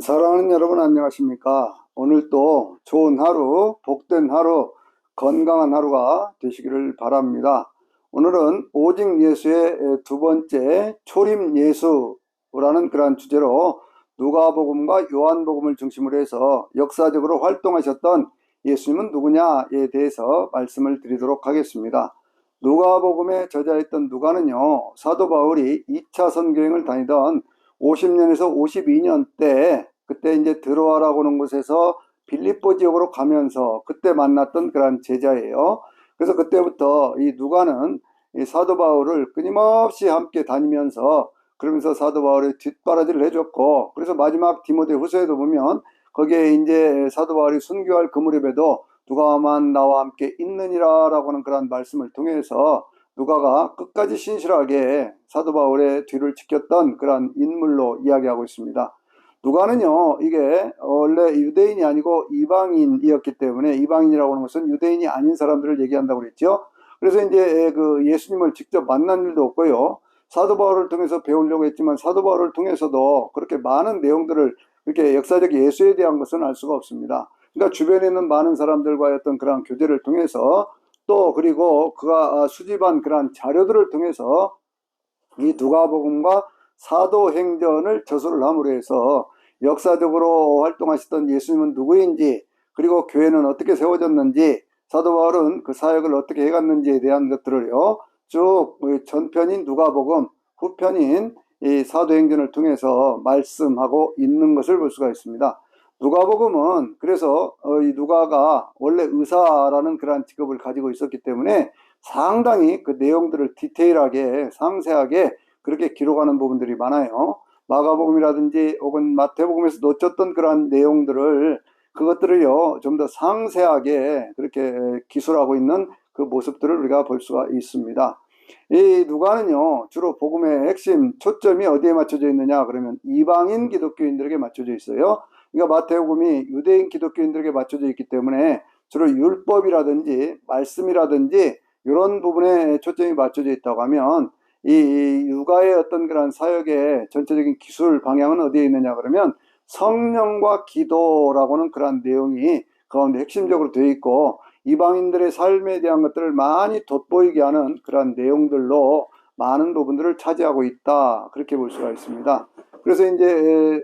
사랑하는 여러분 안녕하십니까? 오늘 또 좋은 하루, 복된 하루, 건강한 하루가 되시기를 바랍니다. 오늘은 오직 예수의 두 번째 초림 예수라는 그러한 주제로 누가복음과 요한복음을 중심으로 해서 역사적으로 활동하셨던 예수님은 누구냐에 대해서 말씀을 드리도록 하겠습니다. 누가복음의 저자였던 누가는요, 사도 바울이 2차 선교행을 다니던 50년에서 52년 때 그때 이제 드로아라고 하는 곳에서 빌립보 지역으로 가면서 그때 만났던 그런 제자예요. 그래서 그때부터 이 누가는 이 사도 바울을 끊임없이 함께 다니면서 그러면서 사도 바울의 뒷바라지를 해줬고, 그래서 마지막 디모데 후서에도 보면 거기에 이제 사도 바울이 순교할 그 무렵에도 누가만 나와 함께 있느니라 라고 하는 그런 말씀을 통해서 누가가 끝까지 신실하게 사도 바울의 뒤를 지켰던 그런 인물로 이야기하고 있습니다. 누가는요, 이게 원래 유대인이 아니고 이방인이었기 때문에, 이방인이라고 하는 것은 유대인이 아닌 사람들을 얘기한다고 그랬죠. 그래서 이제 그 예수님을 직접 만난 일도 없고요, 사도 바울을 통해서 배우려고 했지만 사도 바울을 통해서도 그렇게 많은 내용들을, 이렇게 역사적 예수에 대한 것은 알 수가 없습니다. 그러니까 주변에 있는 많은 사람들과의 어떤 그런 교제를 통해서, 또 그리고 그가 수집한 그런 자료들을 통해서 이 누가복음과 사도행전을 저술을 함으로 해서 역사적으로 활동하셨던 예수님은 누구인지, 그리고 교회는 어떻게 세워졌는지, 사도 바울은 그 사역을 어떻게 해갔는지에 대한 것들을요, 쭉 전편인 누가복음, 후편인 이 사도행전을 통해서 말씀하고 있는 것을 볼 수가 있습니다. 누가복음은 그래서 이 누가가 원래 의사라는 그러한 직업을 가지고 있었기 때문에 상당히 그 내용들을 디테일하게 상세하게 그렇게 기록하는 부분들이 많아요. 마가복음이라든지 혹은 마태복음에서 놓쳤던 그러한 내용들을, 그것들을요 좀 더 상세하게 그렇게 기술하고 있는 그 모습들을 우리가 볼 수가 있습니다. 이 누가는요 주로 복음의 핵심 초점이 어디에 맞춰져 있느냐 그러면 이방인 기독교인들에게 맞춰져 있어요. 그러니까 마태복음이 유대인 기독교인들에게 맞춰져 있기 때문에 주로 율법이라든지 말씀이라든지 이런 부분에 초점이 맞춰져 있다고 하면, 이 누가의 어떤 그런 사역의 전체적인 기술 방향은 어디에 있느냐 그러면 성령과 기도라고는 그런 내용이 가운데 핵심적으로 되어 있고, 이방인들의 삶에 대한 것들을 많이 돋보이게 하는 그런 내용들로 많은 부분들을 차지하고 있다, 그렇게 볼 수가 있습니다. 그래서 이제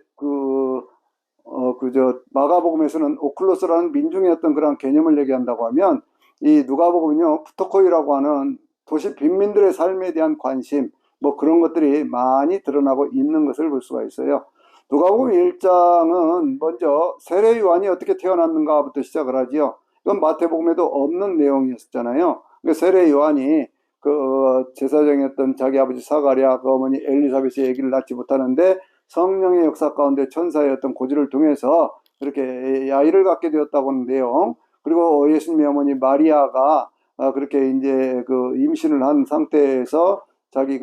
마가복음에서는 오클로스라는 민중의 어떤 그런 개념을 얘기한다고 하면, 이 누가복음은요 푸토코이라고 하는 도시 빈민들의 삶에 대한 관심, 뭐 그런 것들이 많이 드러나고 있는 것을 볼 수가 있어요. 누가복음 1장은 먼저 세례 요한이 어떻게 태어났는가부터 시작을 하지요. 이건 마태복음에도 없는 내용이었잖아요. 그러니까 세례 요한이 그 제사장이었던 자기 아버지 사가랴, 그 어머니 엘리사벳의 아기를 낳지 못하는데 성령의 역사 가운데 천사의 어떤 고지를 통해서 그렇게 아이를 갖게 되었다고 하는 내용, 그리고 예수님의 어머니 마리아가 그렇게 이제 그 임신을 한 상태에서 자기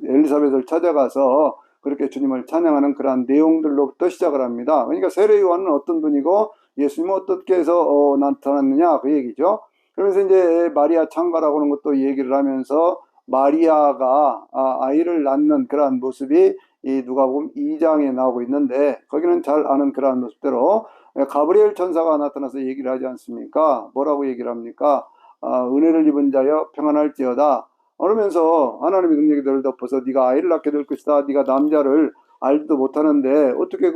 엘리사벳을 찾아가서 그렇게 주님을 찬양하는 그러한 내용들로부터 시작을 합니다. 그러니까 세례 요한은 어떤 분이고 예수님은 어떻게 해서 나타났느냐 그 얘기죠. 그러면서 이제 마리아 창가라고 하는 것도 얘기를 하면서 마리아가 아이를 낳는 그러한 모습이 이 누가복음 2장에 나오고 있는데, 거기는 잘 아는 그러한 모습대로 가브리엘 천사가 나타나서 얘기를 하지 않습니까? 뭐라고 얘기를 합니까? 은혜를 입은 자여 평안할지어다. 그러면서 하나님의 능력이 너를 덮어서 네가 아이를 낳게 될 것이다. 네가 남자를 알지도 못하는데 어떻게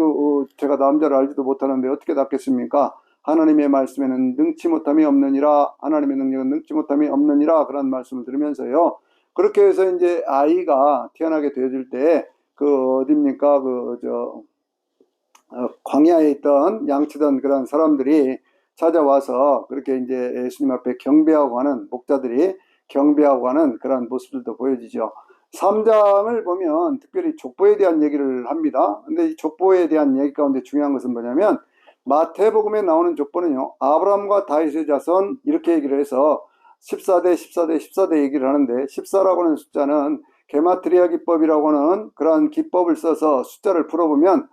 제가 남자를 알지도 못하는데 어떻게 낳겠습니까? 하나님의 말씀에는 능치 못함이 없느니라. 하나님의 능력은 능치 못함이 없느니라. 그런 말씀을 들으면서요, 그렇게 해서 이제 아이가 태어나게 되어질 때 그 어딥니까? 광야에 있던 양치던 그런 사람들이 찾아와서 그렇게 이제 예수님 앞에 경배하고 하는, 목자들이 경배하고 하는 그런 모습들도 보여지죠. 3장을 보면 특별히 족보에 대한 얘기를 합니다. 근데 이 족보에 대한 얘기 가운데 중요한 것은 뭐냐면, 마태복음에 나오는 족보는요, 아브라함과 다윗의 자손 이렇게 얘기를 해서 14대 14대 14대 얘기를 하는데, 14라고 하는 숫자는 게마트리아 기법이라고 하는 그러한 기법을 써서 숫자를 풀어보면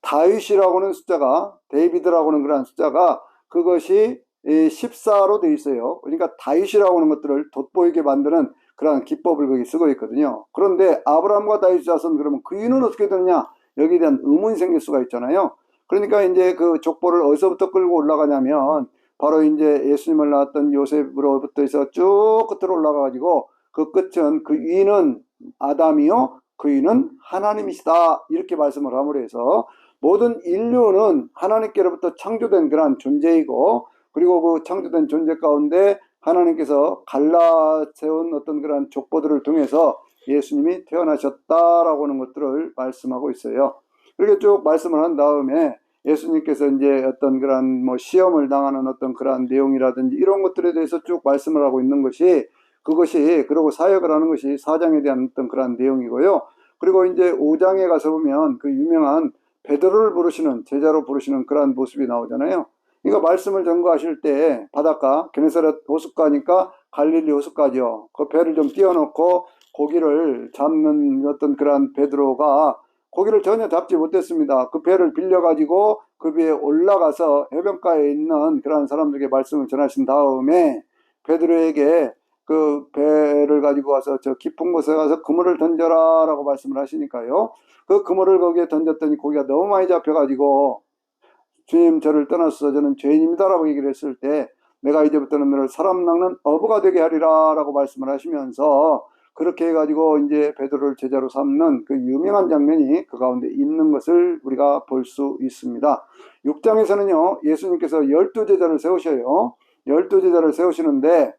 다윗이라고 하는 숫자가, 데이비드라고 하는 그런 숫자가 그것이 14로 되어 있어요. 그러니까 다윗이라고 하는 것들을 돋보이게 만드는 그런 기법을 거기 쓰고 있거든요. 그런데 아브라함과 다윗 자손, 그러면 그 이유는 어떻게 되느냐? 여기에 대한 의문이 생길 수가 있잖아요. 그러니까 이제 그 족보를 어디서부터 끌고 올라가냐면 바로 이제 예수님을 낳았던 요셉으로부터 해서 쭉 끝으로 올라가가지고 그 끝은 그 위는 아담이요 그 위는 하나님이시다 이렇게 말씀을 함으로 해서 모든 인류는 하나님께로부터 창조된 그러한 존재이고 그리고 그 창조된 존재 가운데 하나님께서 갈라 세운 어떤 그러한 족보들을 통해서 예수님이 태어나셨다라고 하는 것들을 말씀하고 있어요. 이렇게 쭉 말씀을 한 다음에 예수님께서 이제 어떤 그런 뭐 시험을 당하는 어떤 그런 내용이라든지 이런 것들에 대해서 쭉 말씀을 하고 있는 것이 그것이 그리고 사역을 하는 것이 4장에 대한 어떤 그런 내용이고요. 그리고 이제 5장에 가서 보면 그 유명한 베드로를 부르시는 제자로 부르시는 그런 모습이 나오잖아요. 그러니까 말씀을 전거하실 때 바닷가 게네사렛 호숫가니까 갈릴리 호숫가죠. 그 배를 좀 띄워놓고 고기를 잡는 어떤 그런 베드로가 고기를 전혀 잡지 못했습니다. 그 배를 빌려가지고 그 배에 올라가서 해변가에 있는 그런 사람들에게 말씀을 전하신 다음에 베드로에게 그 배를 가지고 와서 저 깊은 곳에 가서 그물을 던져라 라고 말씀을 하시니까요. 그 그물을 거기에 던졌더니 고기가 너무 많이 잡혀가지고 주님 저를 떠나서 저는 죄인입니다 라고 얘기를 했을 때 내가 이제부터는 너를 사람 낚는 어부가 되게 하리라 라고 말씀을 하시면서 그렇게 해가지고 이제 베드로를 제자로 삼는 그 유명한 장면이 그 가운데 있는 것을 우리가 볼 수 있습니다. 6장에서는요 예수님께서 12제자를 세우셔요. 12제자를 세우시는데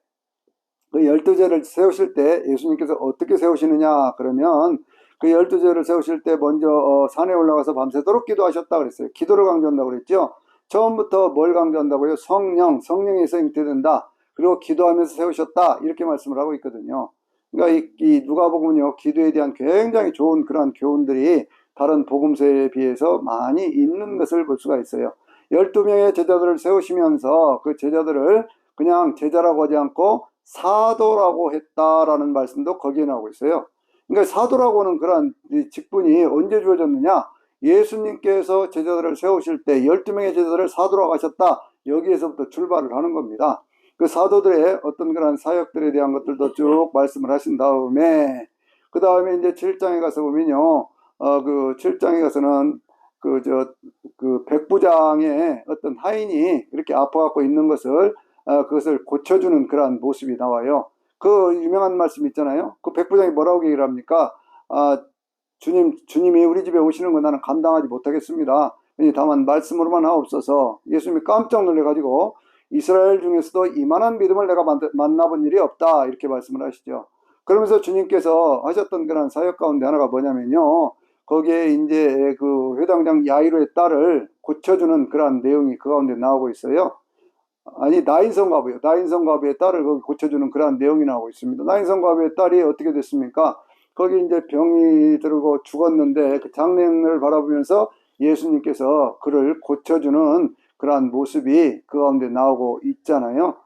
그 12제자를 세우실 때 예수님께서 어떻게 세우시느냐 그러면 그 12제자를 세우실 때 먼저 산에 올라가서 밤새도록 기도하셨다 그랬어요. 기도를 강조한다고 그랬죠. 처음부터 뭘 강조한다고요? 성령에서 잉태된다. 그리고 기도하면서 세우셨다. 이렇게 말씀을 하고 있거든요. 그러니까 이 누가복음은요 기도에 대한 굉장히 좋은 그러한 교훈들이 다른 복음서에 비해서 많이 있는 것을 볼 수가 있어요. 12명의 제자들을 세우시면서 그 제자들을 그냥 제자라고 하지 않고 사도라고 했다라는 말씀도 거기에 나오고 있어요. 그러니까 사도라고 하는 그런 직분이 언제 주어졌느냐? 예수님께서 제자들을 세우실 때 12명의 제자들을 사도라고 하셨다. 여기에서부터 출발을 하는 겁니다. 그 사도들의 어떤 그런 사역들에 대한 것들도 쭉 말씀을 하신 다음에 그 다음에 이제 7장에 가서 보면요. 그 7장에 가서는 그 백부장의 어떤 하인이 이렇게 아파갖고 있는 것을 그것을 고쳐주는 그러한 모습이 나와요. 그 유명한 말씀 있잖아요. 그 백부장이 뭐라고 얘기를 합니까? 주님이 우리 집에 오시는 거 나는 감당하지 못하겠습니다. 다만 말씀으로만 하옵소서. 예수님이 깜짝 놀래가지고 이스라엘 중에서도 이만한 믿음을 내가 만나본 일이 없다. 이렇게 말씀을 하시죠. 그러면서 주님께서 하셨던 그런 사역 가운데 하나가 뭐냐면요. 거기에 이제 그 회당장 야이로의 딸을 고쳐주는 그런 내용이 그 가운데 나오고 있어요. 아니 나인성 과부요. 나인성 과부의 딸을 거기 고쳐주는 그런 내용이 나오고 있습니다. 나인성 과부의 딸이 어떻게 됐습니까? 거기 이제 병이 들고 죽었는데 그 장례를 바라보면서 예수님께서 그를 고쳐주는 그러한 모습이 그 가운데 나오고 있잖아요.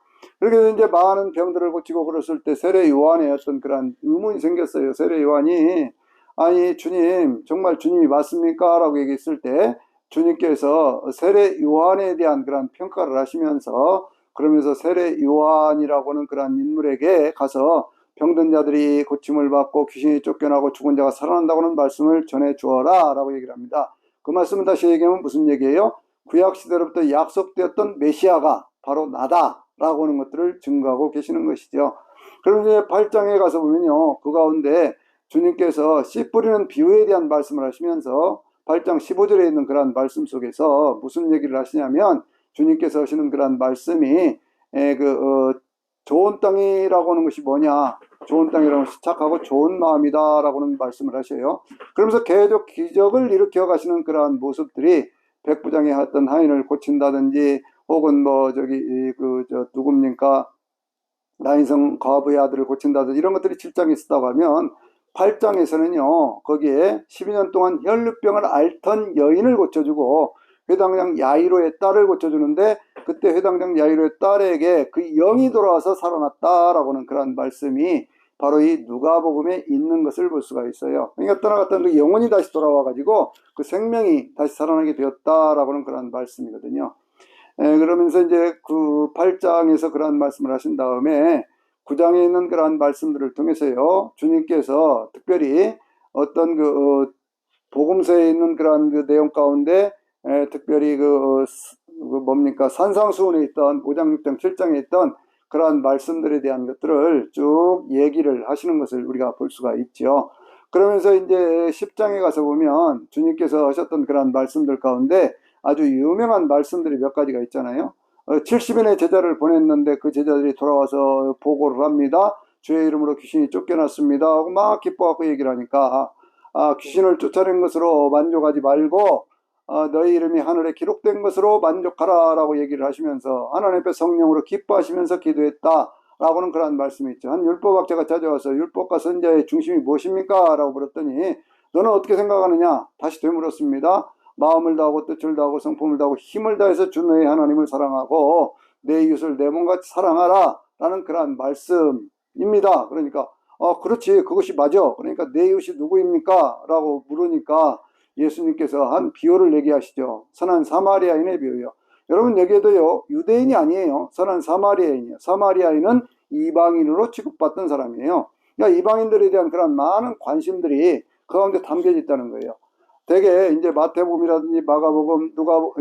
그렇게 이제 많은 병들을 고치고 그랬을 때 세례 요한의 어떤 그런 의문이 생겼어요. 세례 요한이 아니 주님 정말 주님이 맞습니까? 라고 얘기했을 때 주님께서 세례 요한에 대한 그런 평가를 하시면서 그러면서 세례 요한이라고는 그런 인물에게 가서 병든 자들이 고침을 받고 귀신이 쫓겨나고 죽은 자가 살아난다고는 말씀을 전해 주어라 라고 얘기를 합니다. 그 말씀은 다시 얘기하면 무슨 얘기예요? 구약시대로부터 약속되었던 메시아가 바로 나다 라고 하는 것들을 증거하고 계시는 것이죠. 그럼 이제 8장에 가서 보면요 그 가운데 주님께서 씨 뿌리는 비유에 대한 말씀을 하시면서 8장 15절에 있는 그런 말씀 속에서 무슨 얘기를 하시냐면 주님께서 하시는 그런 말씀이 좋은 땅이라고 하는 것이 뭐냐? 좋은 땅이라는 것이 착하고 좋은 마음이다라고 하는 말씀을 하셔요. 그러면서 계속 기적을 일으켜 가시는 그러한 모습들이 백부장의 어떤 하인을 고친다든지 혹은 누굽니까? 나인성 과부의 아들을 고친다든지 이런 것들이 7장에 있었다고 하면 8장에서는요 거기에 12년 동안 혈루병을 앓던 여인을 고쳐주고 회당장 야이로의 딸을 고쳐주는데 그때 회당장 야이로의 딸에게 그 영이 돌아와서 살아났다라고 하는 그런 말씀이 바로 이 누가복음에 있는 것을 볼 수가 있어요. 그러니까 떠나갔던 그 영혼이 다시 돌아와 가지고 그 생명이 다시 살아나게 되었다라고 하는 그런 말씀이거든요. 그러면서 이제 그 8장에서 그러한 말씀을 하신 다음에 9장에 있는 그러한 말씀들을 통해서요 주님께서 특별히 어떤 복음서에 있는 그러한 그 내용 가운데 특별히 뭡니까 산상수훈에 있던 5장, 6장, 7장에 있던 그러한 말씀들에 대한 것들을 쭉 얘기를 하시는 것을 우리가 볼 수가 있죠. 그러면서 이제 10장에 가서 보면 주님께서 하셨던 그러한 말씀들 가운데 아주 유명한 말씀들이 몇 가지가 있잖아요. 70인의 제자를 보냈는데 그 제자들이 돌아와서 보고를 합니다. 주의 이름으로 귀신이 쫓겨났습니다 하고 막 기뻐하고 얘기를 하니까 귀신을 쫓아낸 것으로 만족하지 말고 너희 이름이 하늘에 기록된 것으로 만족하라 라고 얘기를 하시면서 하나님 앞에 성령으로 기뻐하시면서 기도했다 라고는 그런 말씀이 있죠. 한 율법학자가 찾아와서 율법과 선지자의 중심이 무엇입니까? 라고 물었더니 너는 어떻게 생각하느냐? 다시 되물었습니다. 마음을 다하고 뜻을 다하고 성품을 다하고 힘을 다해서 주 너의 하나님을 사랑하고 내 이웃을 내 몸같이 사랑하라 라는 그러한 말씀입니다. 그러니까 그렇지 그것이 맞아. 그러니까 내 이웃이 누구입니까? 라고 물으니까 예수님께서 한 비유를 얘기하시죠. 선한 사마리아인의 비유요. 여러분 여기에도요 유대인이 아니에요. 선한 사마리아인이에요. 사마리아인은 이방인으로 취급받던 사람이에요. 그러니까 이방인들에 대한 그런 많은 관심들이 그 가운데 담겨져 있다는 거예요. 대개 이제 마태복음이라든지 마가복음,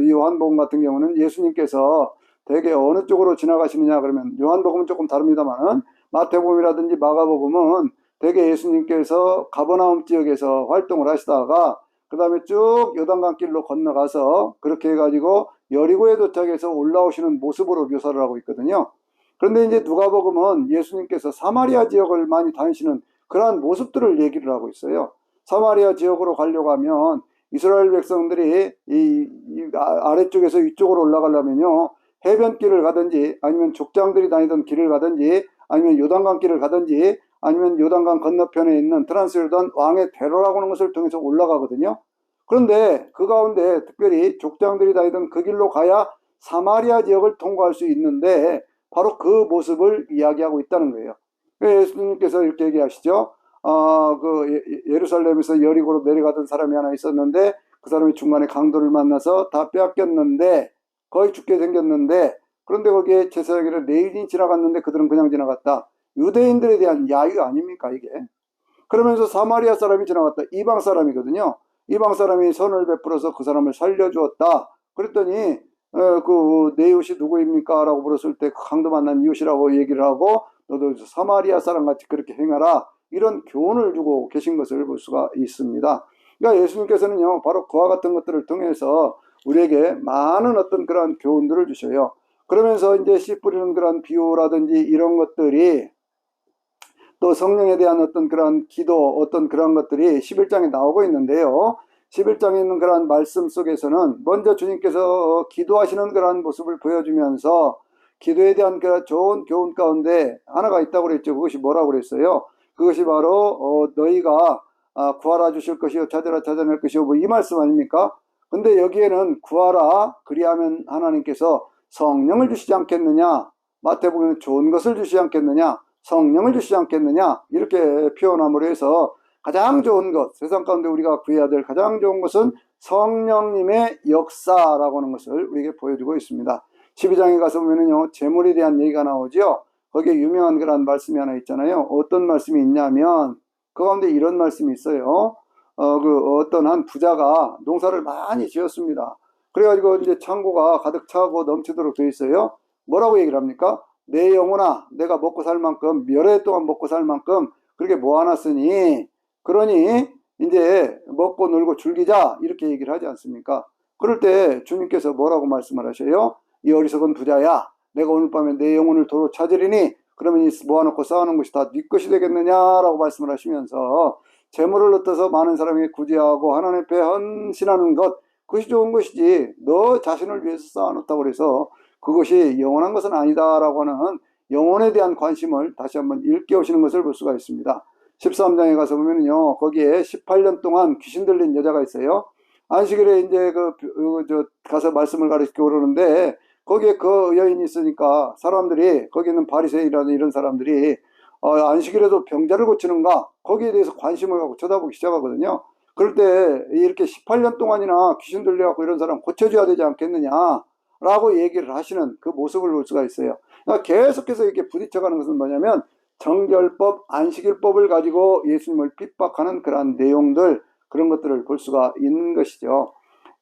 요한복음 같은 경우는 예수님께서 대개 어느 쪽으로 지나가시느냐 그러면 요한복음은 조금 다릅니다만 마태복음이라든지 마가복음은 대개 예수님께서 가버나움 지역에서 활동을 하시다가 그 다음에 쭉 요단강길로 건너가서 그렇게 해가지고 여리고에 도착해서 올라오시는 모습으로 묘사를 하고 있거든요. 그런데 이제 누가복음은 예수님께서 사마리아 지역을 많이 다니시는 그러한 모습들을 얘기를 하고 있어요. 사마리아 지역으로 가려고 하면 이스라엘 백성들이 아래쪽에서 위쪽으로 올라가려면요 해변길을 가든지 아니면 족장들이 다니던 길을 가든지 아니면 요단강길을 가든지 아니면 요단강 건너편에 있는 트란스요단 왕의 대로라고 하는 것을 통해서 올라가거든요. 그런데 그 가운데 특별히 족장들이 다니던 그 길로 가야 사마리아 지역을 통과할 수 있는데 바로 그 모습을 이야기하고 있다는 거예요. 예수님께서 이렇게 얘기하시죠. 예루살렘에서 여리고로 내려가던 사람이 하나 있었는데 그 사람이 중간에 강도를 만나서 다 빼앗겼는데 거의 죽게 생겼는데 그런데 거기에 제사장이라 레위인이 지나갔는데 그들은 그냥 지나갔다. 유대인들에 대한 야유 아닙니까 이게? 그러면서 사마리아 사람이 지나갔다. 이방 사람이거든요. 이방 사람이 선을 베풀어서 그 사람을 살려주었다. 그랬더니 내 이웃이 누구입니까? 라고 물었을 때 강도 만난 이웃이라고 얘기를 하고 너도 사마리아 사람같이 그렇게 행하라. 이런 교훈을 주고 계신 것을 볼 수가 있습니다. 그러니까 예수님께서는요 바로 그와 같은 것들을 통해서 우리에게 많은 어떤 그런 교훈들을 주셔요. 그러면서 이제 씨 뿌리는 그런 비유라든지 이런 것들이 또 성령에 대한 어떤 그런 기도 어떤 그런 것들이 11장에 나오고 있는데요. 11장에 있는 그런 말씀 속에서는 먼저 주님께서 기도하시는 그런 모습을 보여주면서 기도에 대한 그 좋은 교훈 가운데 하나가 있다고 그랬죠. 그것이 뭐라고 그랬어요? 그것이 바로 너희가 구하라 주실 것이요 찾으라 찾아낼 것이요 뭐 이 말씀 아닙니까? 근데 여기에는 구하라 그리하면 하나님께서 성령을 주시지 않겠느냐, 마태복음에는 좋은 것을 주시지 않겠느냐, 성령을 주시지 않겠느냐 이렇게 표현함으로 해서 가장 좋은 것, 세상 가운데 우리가 구해야 될 가장 좋은 것은 성령님의 역사라고 하는 것을 우리에게 보여주고 있습니다. 12장에 가서 보면은요 재물에 대한 얘기가 나오죠. 거기에 유명한 그런 말씀이 하나 있잖아요. 어떤 말씀이 있냐면 그 가운데 이런 말씀이 있어요. 어떤 한 부자가 농사를 많이 지었습니다. 그래가지고 이제 창고가 가득 차고 넘치도록 돼 있어요. 뭐라고 얘기를 합니까? 내 영혼아, 내가 먹고 살 만큼 몇 해 동안 먹고 살 만큼 그렇게 모아놨으니 그러니 이제 먹고 놀고 즐기자 이렇게 얘기를 하지 않습니까? 그럴 때 주님께서 뭐라고 말씀을 하셔요? 이 어리석은 부자야, 내가 오늘 밤에 내 영혼을 도로 찾으리니 그러면 이 모아놓고 쌓아놓은 것이 다 네 것이 되겠느냐라고 말씀을 하시면서 재물을 얻어서 많은 사람에게 구제하고 하나님 앞에 헌신하는 것, 그것이 좋은 것이지 너 자신을 위해서 쌓아놓다고 해서 그것이 영원한 것은 아니다라고 하는 영혼에 대한 관심을 다시 한번 일깨우시는 것을 볼 수가 있습니다. 13장에 가서 보면요 거기에 18년 동안 귀신 들린 여자가 있어요. 안식일에 이제 가서 말씀을 가르치고 그러는데 거기에 그 여인이 있으니까 사람들이 거기 있는 바리새인이라는 이런 사람들이 안식일에도 병자를 고치는가 거기에 대해서 관심을 갖고 쳐다보기 시작하거든요. 그럴 때 이렇게 18년 동안이나 귀신 들려갖고 이런 사람 고쳐줘야 되지 않겠느냐 라고 얘기를 하시는 그 모습을 볼 수가 있어요. 그러니까 계속해서 이렇게 부딪혀가는 것은 뭐냐면 정결법, 안식일법을 가지고 예수님을 핍박하는 그러한 내용들, 그런 것들을 볼 수가 있는 것이죠.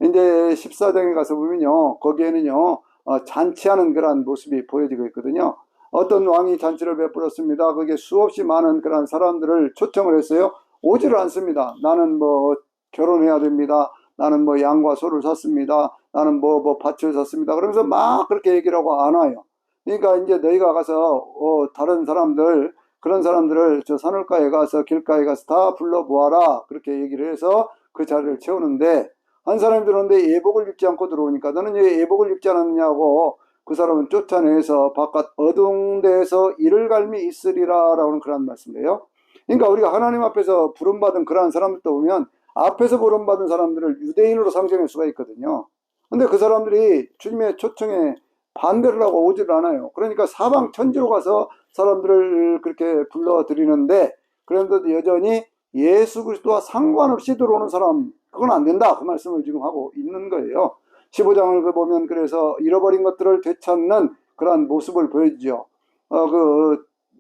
이제 14장에 가서 보면요, 거기에는요, 잔치하는 그러한 모습이 보여지고 있거든요. 어떤 왕이 잔치를 베풀었습니다. 그게 수없이 많은 그런 사람들을 초청을 했어요. 오지를 않습니다. 나는 뭐 결혼해야 됩니다. 나는 뭐 양과 소를 샀습니다. 나는 뭐 밭을 샀습니다. 그러면서 막 그렇게 얘기를 하고 안 와요. 그러니까 이제 너희가 가서 다른 사람들, 그런 사람들을 저 산울가에 가서 길가에 가서 다 불러 모아라, 그렇게 얘기를 해서 그 자리를 채우는데, 한 사람이 들어오는데 예복을 입지 않고 들어오니까 너는 왜 예복을 입지 않았냐고 그 사람은 쫓아내서 바깥 어두운 데에서 이를 갈미 있으리라 라는 그런 말씀이에요. 그러니까 우리가 하나님 앞에서 부름받은 그러한 사람들도 보면 앞에서 부름받은 사람들을 유대인으로 상정할 수가 있거든요. 근데 그 사람들이 주님의 초청에 반대를 하고 오지를 않아요. 그러니까 사방 천지로 가서 사람들을 그렇게 불러들이는데, 그런데도 여전히 예수 그리스도와 상관없이 들어오는 사람, 그건 안 된다, 그 말씀을 지금 하고 있는 거예요. 15장을 보면 그래서 잃어버린 것들을 되찾는 그러한 모습을 보여주죠.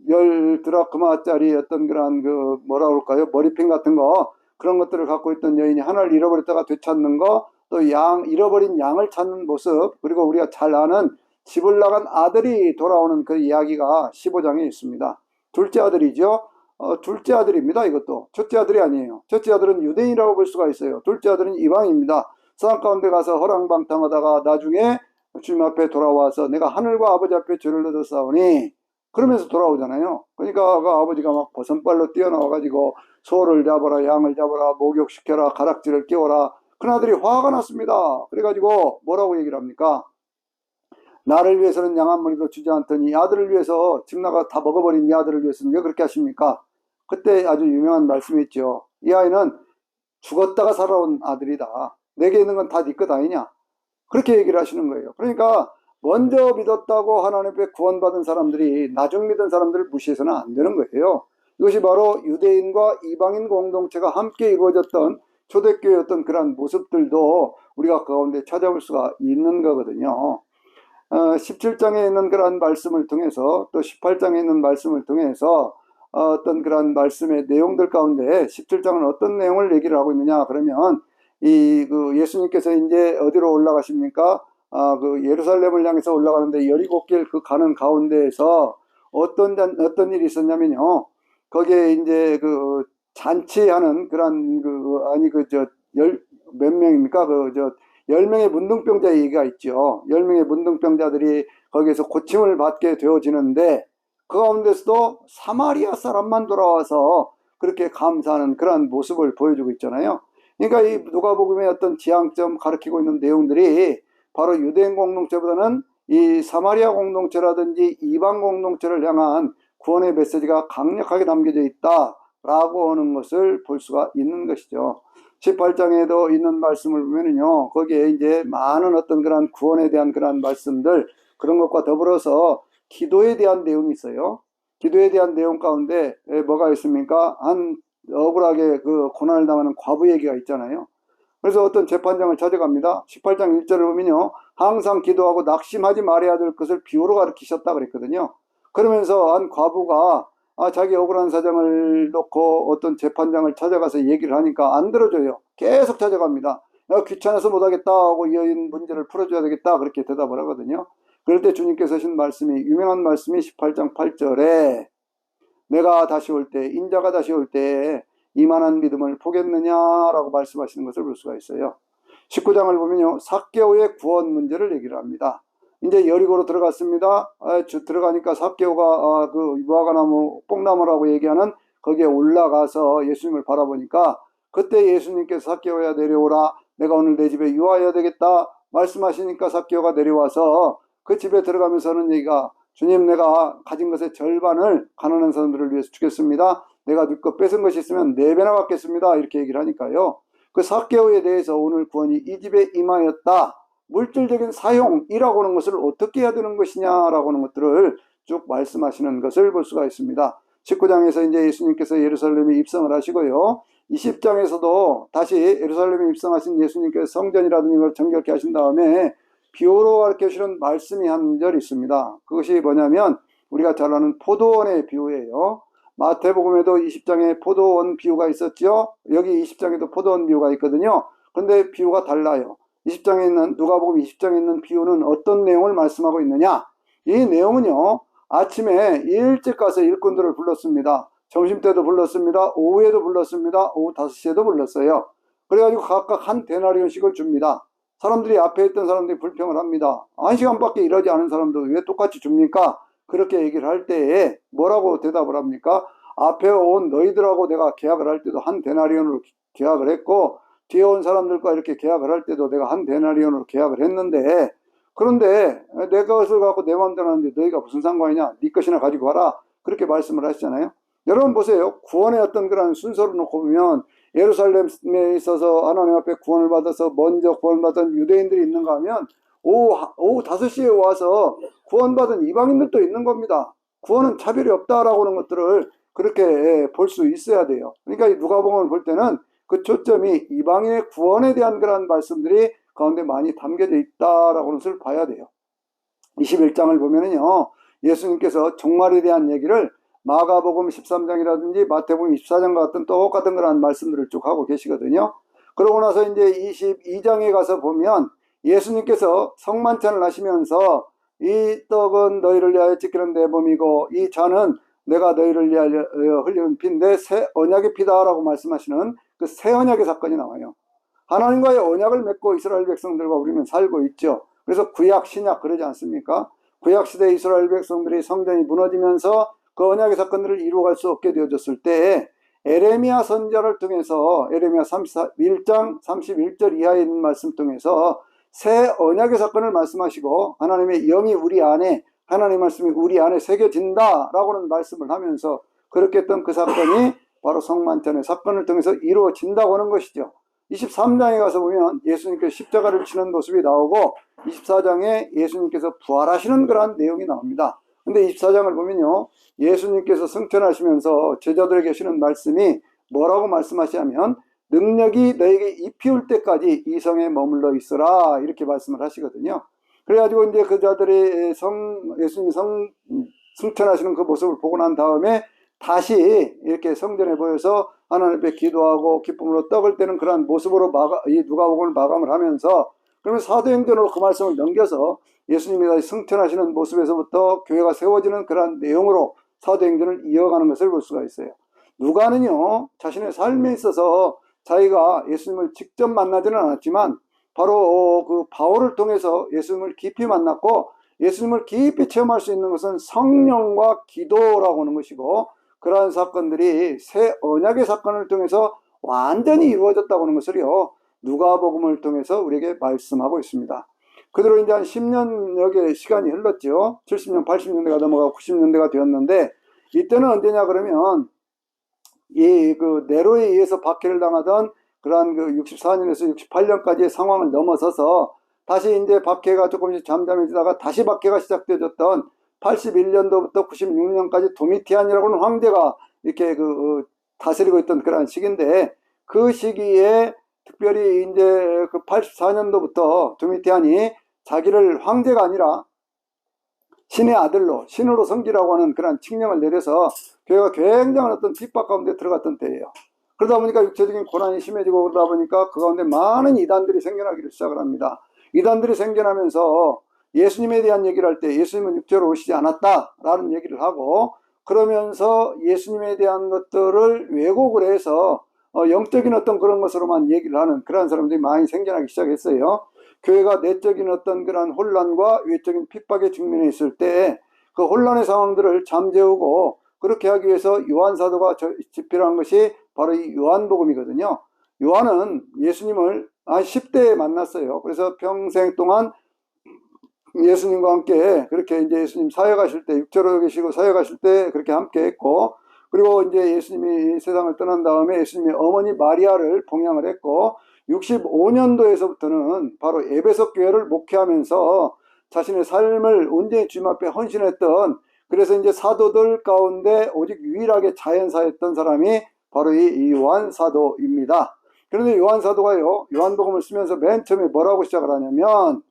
열 드라크마짜리 어떤 그런 뭐라 그럴까요? 머리핀 같은 거, 그런 것들을 갖고 있던 여인이 하나를 잃어버렸다가 되찾는 거, 또 잃어버린 양을 찾는 모습, 그리고 우리가 잘 아는 집을 나간 아들이 돌아오는 그 이야기가 15장에 있습니다. 둘째 아들이죠. 둘째 아들입니다. 이것도 첫째 아들이 아니에요. 첫째 아들은 유대인이라고 볼 수가 있어요. 둘째 아들은 이방입니다. 사람 가운데 가서 허랑방탕하다가 나중에 주님 앞에 돌아와서 내가 하늘과 아버지 앞에 죄를 얻었사오니, 그러면서 돌아오잖아요. 그러니까 그 아버지가 막 버선발로 뛰어나와가지고 소를 잡아라, 양을 잡아라, 목욕시켜라, 가락지를 끼워라. 그나들이 화가 났습니다. 그래가지고 뭐라고 얘기를 합니까? 나를 위해서는 양 한 마리도 주지 않더니 아들을 위해서 집 나가 다 먹어버린 이 아들을 위해서는 왜 그렇게 하십니까? 그때 아주 유명한 말씀이 있죠. 이 아이는 죽었다가 살아온 아들이다. 내게 있는 건 다 네 것 아니냐? 그렇게 얘기를 하시는 거예요. 그러니까 먼저 믿었다고 하나님 앞에 구원받은 사람들이 나중 믿은 사람들을 무시해서는 안 되는 거예요. 이것이 바로 유대인과 이방인 공동체가 함께 이루어졌던 초대교회였던 그런 모습들도 우리가 그 가운데 찾아볼 수가 있는 거거든요. 17장에 있는 그런 말씀을 통해서 또 18장에 있는 말씀을 통해서 어떤 그런 말씀의 내용들 가운데 17장은 어떤 내용을 얘기를 하고 있느냐 그러면 예수님께서 이제 어디로 올라가십니까? 예루살렘을 향해서 올라가는데 여리고길 그 가는 가운데에서 어떤 일이 있었냐면요. 거기에 이제 잔치하는 그런 몇 명입니까? 10명의 문둥병자 얘기가 있죠. 10명의 문둥병자들이 거기에서 고침을 받게 되어지는데 그 가운데서도 사마리아 사람만 돌아와서 그렇게 감사하는 그런 모습을 보여주고 있잖아요. 그러니까 이 누가복음의 어떤 지향점 가리키고 있는 내용들이 바로 유대인 공동체보다는 이 사마리아 공동체라든지 이방 공동체를 향한 구원의 메시지가 강력하게 담겨져 있다라고 하는 것을 볼 수가 있는 것이죠. 18장에도 있는 말씀을 보면은요, 거기에 이제 많은 어떤 그런 구원에 대한 그런 말씀들, 그런 것과 더불어서 기도에 대한 내용이 있어요. 기도에 대한 내용 가운데 뭐가 있습니까? 억울하게 고난을 당하는 과부 얘기가 있잖아요. 그래서 어떤 재판장을 찾아갑니다. 18장 1절을 보면요, 항상 기도하고 낙심하지 말아야 될 것을 비유로 가르치셨다 그랬거든요. 그러면서 한 과부가 자기 억울한 사정을 놓고 어떤 재판장을 찾아가서 얘기를 하니까 안 들어줘요. 계속 찾아갑니다. 귀찮아서 못하겠다 하고 이 여인 문제를 풀어줘야 되겠다 그렇게 대답을 하거든요. 그럴 때 주님께서 하신 말씀이, 유명한 말씀이 18장 8절에 내가 다시 올 때, 인자가 다시 올 때 이만한 믿음을 보겠느냐라고 말씀하시는 것을 볼 수가 있어요. 19장을 보면요, 삭개오의 구원 문제를 얘기를 합니다. 이제 여리고로 들어갔습니다. 들어가니까 삭개오가 무화과나무 뽕나무라고 얘기하는 거기에 올라가서 예수님을 바라보니까 그때 예수님께서 삭개오야 내려오라, 내가 오늘 내 집에 유하여야 되겠다 말씀하시니까 삭개오가 내려와서 그 집에 들어가면서는 얘기가, 주님, 내가 가진 것의 절반을 가난한 사람들을 위해서 주겠습니다. 내가 네 것 뺏은 것이 있으면 4배나 받겠습니다. 이렇게 얘기를 하니까요. 그 삭개오에 대해서 오늘 구원이 이 집에 임하였다. 물질적인 사용이라고 하는 것을 어떻게 해야 되는 것이냐라고 하는 것들을 쭉 말씀하시는 것을 볼 수가 있습니다. 19장에서 이제 예수님께서 예루살렘에 입성을 하시고요. 20장에서도 다시 예루살렘에 입성하신 예수님께서 성전이라든지 걸 정결케 하신 다음에 비유로 가르쳐주시는 말씀이 한 절 있습니다. 그것이 뭐냐면 우리가 잘 아는 포도원의 비유예요. 마태복음에도 20장에 포도원 비유가 있었죠. 여기 20장에도 포도원 비유가 있거든요. 그런데 비유가 달라요. 20장에 있는 누가복음 20장에 있는 비유는 어떤 내용을 말씀하고 있느냐? 이 내용은요. 아침에 일찍 가서 일꾼들을 불렀습니다. 점심때도 불렀습니다. 오후에도 불렀습니다. 오후 5시에도 불렀어요. 그래가지고 각각 한 데나리온씩을 줍니다. 사람들이 앞에 있던 사람들이 불평을 합니다. 1시간밖에 일하지 않은 사람도 왜 똑같이 줍니까? 그렇게 얘기를 할 때에 뭐라고 대답을 합니까? 앞에 온 너희들하고 내가 계약을 할 때도 한 데나리온으로 계약을 했고 뒤에 온 사람들과 이렇게 계약을 할 때도 내가 한 데나리온으로 계약을 했는데 그런데 내 것을 갖고 내 마음대로 하는데 너희가 무슨 상관이냐? 네 것이나 가지고 와라. 그렇게 말씀을 하시잖아요. 여러분 보세요. 구원의 어떤 그런 순서를 놓고 보면 예루살렘에 있어서 하나님 앞에 구원을 받아서 먼저 구원받은 유대인들이 있는가 하면 오후 5시에 와서 구원받은 이방인들도 있는 겁니다. 구원은 차별이 없다라고 하는 것들을 그렇게 볼 수 있어야 돼요. 그러니까 누가복음을 볼 때는 그 초점이 이방인의 구원에 대한 그런 말씀들이 가운데 많이 담겨져 있다라고 하는 것을 봐야 돼요. 21장을 보면은요, 예수님께서 종말에 대한 얘기를 마가복음 13장이라든지 마태복음 24장 같은 똑같은 그런 말씀들을 쭉 하고 계시거든요. 그러고 나서 이제 22장에 가서 보면 예수님께서 성만찬을 하시면서 이 떡은 너희를 위하여 찢기는 내 몸이고 이 잔은 내가 너희를 위하여 흘리는 피인데 새 언약의 피다라고 말씀하시는 그 새 언약의 사건이 나와요. 하나님과의 언약을 맺고 이스라엘 백성들과 우리는 살고 있죠. 그래서 구약, 신약 그러지 않습니까? 구약 시대 이스라엘 백성들이 성전이 무너지면서 그 언약의 사건들을 이루어갈 수 없게 되어졌을 때에 에레미야 선지자를 통해서 에레미야 31장 31절 이하에 있는 말씀 통해서 새 언약의 사건을 말씀하시고 하나님의 영이 우리 안에 하나님의 말씀이 우리 안에 새겨진다라고는 말씀을 하면서 그렇게 했던 그 사건이 바로 성만찬의 사건을 통해서 이루어진다고 하는 것이죠. 23장에 가서 보면 예수님께서 십자가를 치는 모습이 나오고 24장에 예수님께서 부활하시는 그러한 내용이 나옵니다. 근데 24장을 보면요, 예수님께서 승천하시면서 제자들에게 하시는 말씀이 뭐라고 말씀하시냐면 능력이 너에게 입히울 때까지 이 성에 머물러 있어라 이렇게 말씀을 하시거든요. 그래가지고 이제 그 자들이 예수님이 승천하시는 그 모습을 보고 난 다음에 다시 이렇게 성전에 모여서 하나님 앞에 기도하고 기쁨으로 떡을 떼는 그러한 모습으로 이 누가복음을 마감을 하면서 그러면 사도행전으로 그 말씀을 넘겨서 예수님이 다시 승천하시는 모습에서부터 교회가 세워지는 그러한 내용으로 사도행전을 이어가는 것을 볼 수가 있어요. 누가는요, 자신의 삶에 있어서 자기가 예수님을 직접 만나지는 않았지만 바로 그 바울을 통해서 예수님을 깊이 만났고 예수님을 깊이 체험할 수 있는 것은 성령과 기도라고 하는 것이고 그러한 사건들이 새 언약의 사건을 통해서 완전히 이루어졌다고 하는 것을요, 누가복음을 통해서 우리에게 말씀하고 있습니다. 그대로 이제 한 10년여의 시간이 흘렀죠. 70년, 80년대가 넘어가고 90년대가 되었는데 이때는 언제냐 그러면 이 그 네로에 의해서 박해를 당하던 그러한 그 64년에서 68년까지의 상황을 넘어서서 다시 이제 박해가 조금씩 잠잠해지다가 다시 박해가 시작되어졌던 81년도부터 96년까지 도미티안이라고 하는 황제가 이렇게 다스리고 있던 그런 시기인데 그 시기에 특별히 이제 그 84년도부터 도미티안이 자기를 황제가 아니라 신의 아들로 신으로 섬기라고 하는 그런 칙령을 내려서 교회가 굉장한 어떤 핍박 가운데 들어갔던 때예요. 그러다 보니까 육체적인 고난이 심해지고 그러다 보니까 그 가운데 많은 이단들이 생겨나기를 시작을 합니다. 이단들이 생겨나면서 예수님에 대한 얘기를 할 때 예수님은 육체로 오시지 않았다라는 얘기를 하고 그러면서 예수님에 대한 것들을 왜곡을 해서 영적인 어떤 그런 것으로만 얘기를 하는 그런 사람들이 많이 생겨나기 시작했어요. 교회가 내적인 어떤 그런 혼란과 외적인 핍박에 직면해 있을 때 그 혼란의 상황들을 잠재우고 그렇게 하기 위해서 요한 사도가 집필한 것이 바로 이 요한복음이거든요. 요한은 예수님을 한 10대에 만났어요. 그래서 평생 동안 예수님과 함께 그렇게 이제 예수님 사역하실 때 육체로 계시고 사역하실 때 그렇게 함께 했고 그리고 이제 예수님이 세상을 떠난 다음에 예수님의 어머니 마리아를 봉양을 했고 65년도에서부터는 바로 에베소 교회를 목회하면서 자신의 삶을 온전히 주님 앞에 헌신했던 그래서 이제 사도들 가운데 오직 유일하게 자연사였던 사람이 바로 이 요한 사도입니다. 그런데 요한 사도가요, 요한복음을 쓰면서 맨 처음에 뭐라고 시작을 하냐면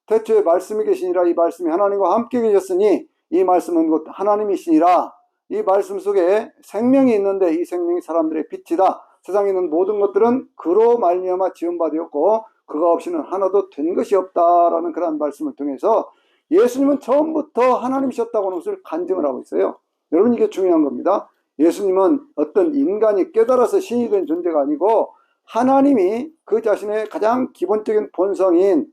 태초에 말씀이 계시니라 이 말씀이 하나님과 함께 계셨으니 이 말씀은 곧 하나님이시니라 이 말씀 속에 생명이 있는데 이 생명이 사람들의 빛이다. 세상에 있는 모든 것들은 그로 말미암아 지음받았고 그가 없이는 하나도 된 것이 없다라는 그런 말씀을 통해서 예수님은 처음부터 하나님이셨다고 하는 것을 간증을 하고 있어요. 여러분, 이게 중요한 겁니다. 예수님은 어떤 인간이 깨달아서 신이 된 존재가 아니고 하나님이 그 자신의 가장 기본적인 본성인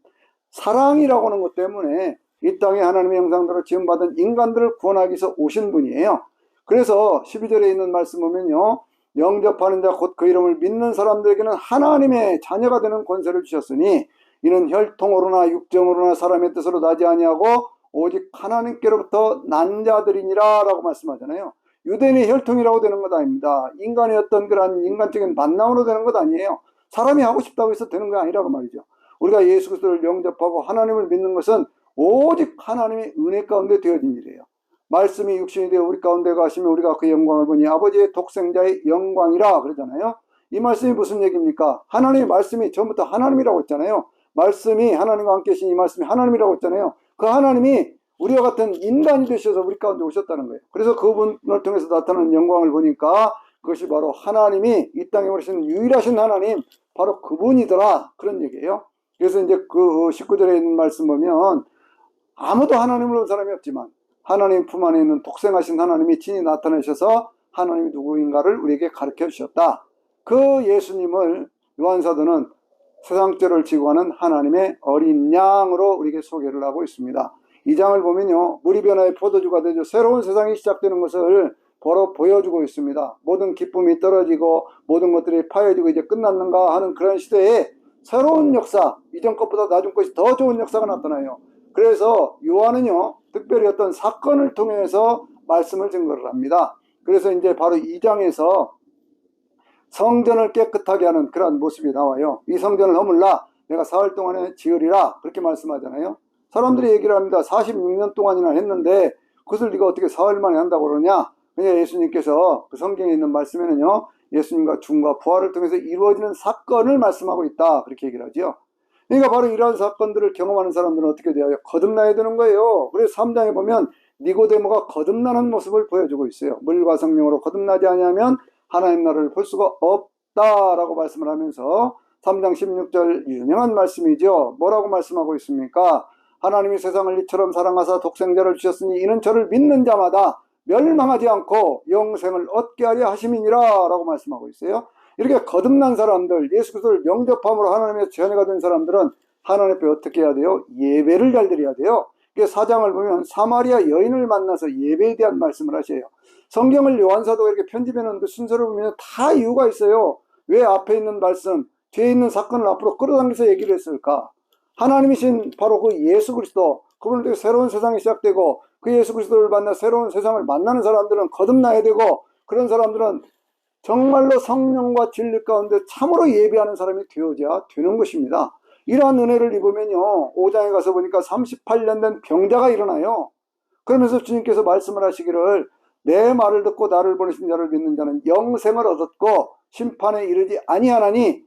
사랑이라고 하는 것 때문에 이 땅에 하나님의 형상대로 지음받은 인간들을 구원하기 위해서 오신 분이에요. 그래서 12절에 있는 말씀 보면요, 영접하는 자 곧 그 이름을 믿는 사람들에게는 하나님의 자녀가 되는 권세를 주셨으니 이는 혈통으로나 육정으로나 사람의 뜻으로 나지 아니하고 오직 하나님께로부터 난 자들이니라 라고 말씀하잖아요. 유대인의 혈통이라고 되는 것 아닙니다. 인간의 어떤 그런 인간적인 만남으로 되는 것 아니에요. 사람이 하고 싶다고 해서 되는 거 아니라고 말이죠. 우리가 예수 그리스도를 영접하고 하나님을 믿는 것은 오직 하나님의 은혜 가운데 되어진 일이에요. 말씀이 육신이 되어 우리 가운데 가시면 우리가 그 영광을 보니 아버지의 독생자의 영광이라 그러잖아요. 이 말씀이 무슨 얘기입니까? 하나님의 말씀이 처음부터 하나님이라고 했잖아요. 말씀이 하나님과 함께 계신 이 말씀이 하나님이라고 했잖아요. 그 하나님이 우리와 같은 인간이 되셔서 우리 가운데 오셨다는 거예요. 그래서 그분을 통해서 나타나는 영광을 보니까 그것이 바로 하나님이 이 땅에 오신 유일하신 하나님, 바로 그분이더라, 그런 얘기예요. 그래서 이제 그 19절에 있는 말씀 보면 아무도 하나님을 본 사람이 없지만 하나님 품 안에 있는 독생하신 하나님이 친히 나타내셔서 하나님이 누구인가를 우리에게 가르쳐 주셨다. 그 예수님을 요한사도는 세상죄를 지고 가는 하나님의 어린 양으로 우리에게 소개를 하고 있습니다. 이 장을 보면요, 물이 변화의 포도주가 되죠. 새로운 세상이 시작되는 것을 바로 보여주고 있습니다. 모든 기쁨이 떨어지고 모든 것들이 파여지고 이제 끝났는가 하는 그런 시대에 새로운 역사, 이전 것보다 나중 것이 더 좋은 역사가 나타나요. 그래서 요한은요, 특별히 어떤 사건을 통해서 말씀을 증거를 합니다. 그래서 이제 바로 이 장에서 성전을 깨끗하게 하는 그런 모습이 나와요. 이 성전을 허물라 내가 사흘 동안에 지으리라, 그렇게 말씀하잖아요. 사람들이 얘기를 합니다. 46년 동안이나 했는데 그것을 네가 어떻게 사흘 만에 한다고 그러냐. 그냥 예수님께서 그 성경에 있는 말씀에는요, 예수님과 죽음과 부활을 통해서 이루어지는 사건을 말씀하고 있다, 그렇게 얘기를 하죠. 그러니까 바로 이러한 사건들을 경험하는 사람들은 어떻게 돼요? 거듭나야 되는 거예요. 그래서 3장에 보면 니고데모가 거듭나는 모습을 보여주고 있어요. 물과 성령으로 거듭나지 아니하면 하나님 나라를 볼 수가 없다라고 말씀을 하면서 3장 16절 유명한 말씀이죠. 뭐라고 말씀하고 있습니까? 하나님이 세상을 이처럼 사랑하사 독생자를 주셨으니 이는 저를 믿는 자마다 멸망하지 않고 영생을 얻게 하려 하심이니라 라고 말씀하고 있어요. 이렇게 거듭난 사람들, 예수 그리스도를 영접함으로 하나님의 자녀가 된 사람들은 하나님 앞에 어떻게 해야 돼요? 예배를 잘 드려야 돼요. 사장을 보면 사마리아 여인을 만나서 예배에 대한 말씀을 하셔요. 성경을 요한사도가 이렇게 편집해놓은 그 순서를 보면 다 이유가 있어요. 왜 앞에 있는 말씀, 뒤에 있는 사건을 앞으로 끌어당겨서 얘기를 했을까? 하나님이신 바로 그 예수 그리스도, 그분을 통해 새로운 세상이 시작되고 그 예수 그리스도를 만나 새로운 세상을 만나는 사람들은 거듭나야 되고, 그런 사람들은 정말로 성령과 진리 가운데 참으로 예배하는 사람이 되어야 되는 것입니다. 이러한 은혜를 입으면요, 5장에 가서 보니까 38년 된 병자가 일어나요. 그러면서 주님께서 말씀을 하시기를 내 말을 듣고 나를 보내신 자를 믿는 자는 영생을 얻었고 심판에 이르지 아니하나니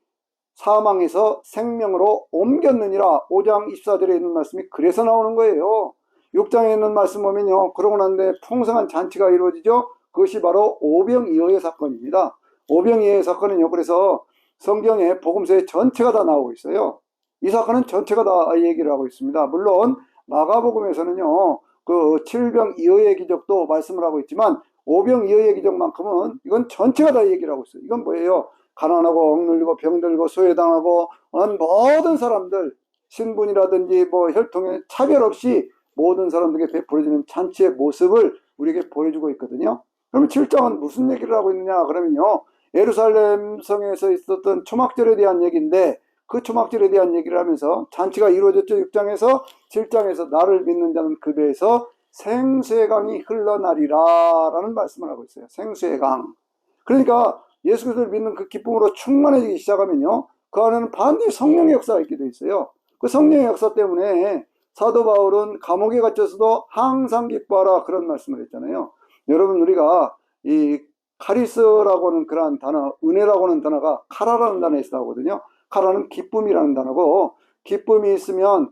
사망에서 생명으로 옮겼느니라. 5장 24절에 있는 말씀이 그래서 나오는 거예요. 6장에 있는 말씀 보면요, 그러고 난 뒤에 풍성한 잔치가 이루어지죠. 그것이 바로 오병이어의 사건입니다. 오병이어의 사건은요, 그래서 성경에 복음서에 전체가 다 나오고 있어요. 이 사건은 전체가 다 얘기를 하고 있습니다. 물론 마가복음에서는요, 그 칠병이어의 기적도 말씀을 하고 있지만 오병이어의 기적만큼은 이건 전체가 다 얘기를 하고 있어요. 이건 뭐예요? 가난하고 억눌리고 병들고 소외당하고 모든 사람들, 신분이라든지 뭐 혈통에 차별 없이 모든 사람들에게 베풀어지는 잔치의 모습을 우리에게 보여주고 있거든요. 그럼 7장은 무슨 얘기를 하고 있느냐 그러면요, 예루살렘 성에서 있었던 초막절에 대한 얘기인데 그 초막절에 대한 얘기를 하면서 잔치가 이루어졌죠. 6장에서 7장에서 나를 믿는 자는 그 배에서 생수의 강이 흘러나리라 라는 말씀을 하고 있어요. 생수의 강. 그러니까 예수 그리스도를 믿는 그 기쁨으로 충만해지기 시작하면요, 그 안에는 반드시 성령의 역사가 있게 돼 있어요. 그 성령의 역사 때문에 사도 바울은 감옥에 갇혀서도 항상 기뻐하라, 그런 말씀을 했잖아요. 여러분, 우리가 이 카리스라고 하는 그러한 단어, 은혜라고 하는 단어가 카라라는 단어에서 나오거든요. 카라는 기쁨이라는 단어고, 기쁨이 있으면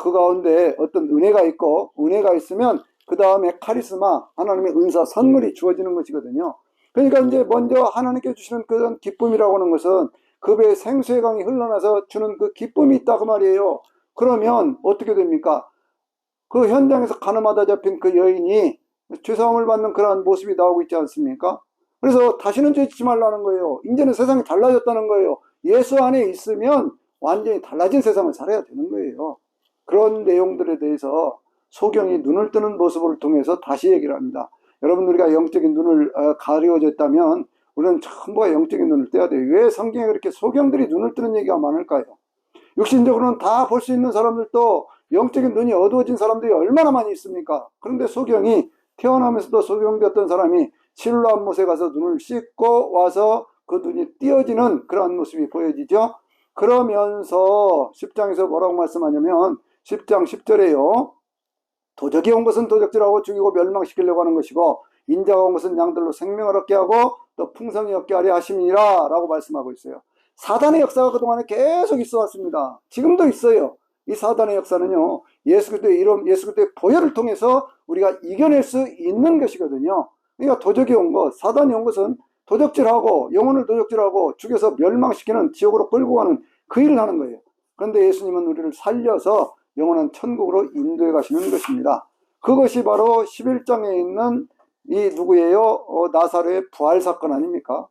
그 가운데 어떤 은혜가 있고, 은혜가 있으면 그 다음에 카리스마, 하나님의 은사, 선물이 주어지는 것이거든요. 그러니까 이제 먼저 하나님께 주시는 그런 기쁨이라고 하는 것은 그 배에 생수의 강이 흘러나서 주는 그 기쁨이 있다 그 말이에요. 그러면 어떻게 됩니까? 그 현장에서 가늠하다 잡힌 그 여인이 죄사함을 받는 그러한 모습이 나오고 있지 않습니까? 그래서 다시는 죄 짓지 말라는 거예요. 이제는 세상이 달라졌다는 거예요. 예수 안에 있으면 완전히 달라진 세상을 살아야 되는 거예요. 그런 내용들에 대해서 소경이 눈을 뜨는 모습을 통해서 다시 얘기를 합니다. 여러분, 우리가 영적인 눈을 가려졌다면 우리는 전부가 영적인 눈을 떼야 돼요. 왜 성경에 그렇게 소경들이 눈을 뜨는 얘기가 많을까요? 육신적으로는 다 볼 수 있는 사람들도 영적인 눈이 어두워진 사람들이 얼마나 많이 있습니까? 그런데 소경이 태어나면서도 소경되었던 사람이 실로암 못에 가서 눈을 씻고 와서 그 눈이 띄어지는 그런 모습이 보여지죠. 그러면서 10장에서 뭐라고 말씀하냐면 10장 10절에요. 도적이 온 것은 도적질하고 죽이고 멸망시키려고 하는 것이고 인자가 온 것은 양들로 생명을 얻게 하고 또 풍성히 얻게 하려 하심이라 라고 말씀하고 있어요. 사단의 역사가 그동안에 계속 있어 왔습니다. 지금도 있어요. 이 사단의 역사는요, 예수 그리스도의 이름, 예수 그리스도의 보혈을 통해서 우리가 이겨낼 수 있는 것이거든요. 그러니까 도적이 온 것, 사단이 온 것은 도적질하고 영혼을 도적질하고 죽여서 멸망시키는, 지옥으로 끌고 가는 그 일을 하는 거예요. 그런데 예수님은 우리를 살려서 영원한 천국으로 인도해 가시는 것입니다. 그것이 바로 11장에 있는 이 누구예요? 나사로의 부활 사건 아닙니까?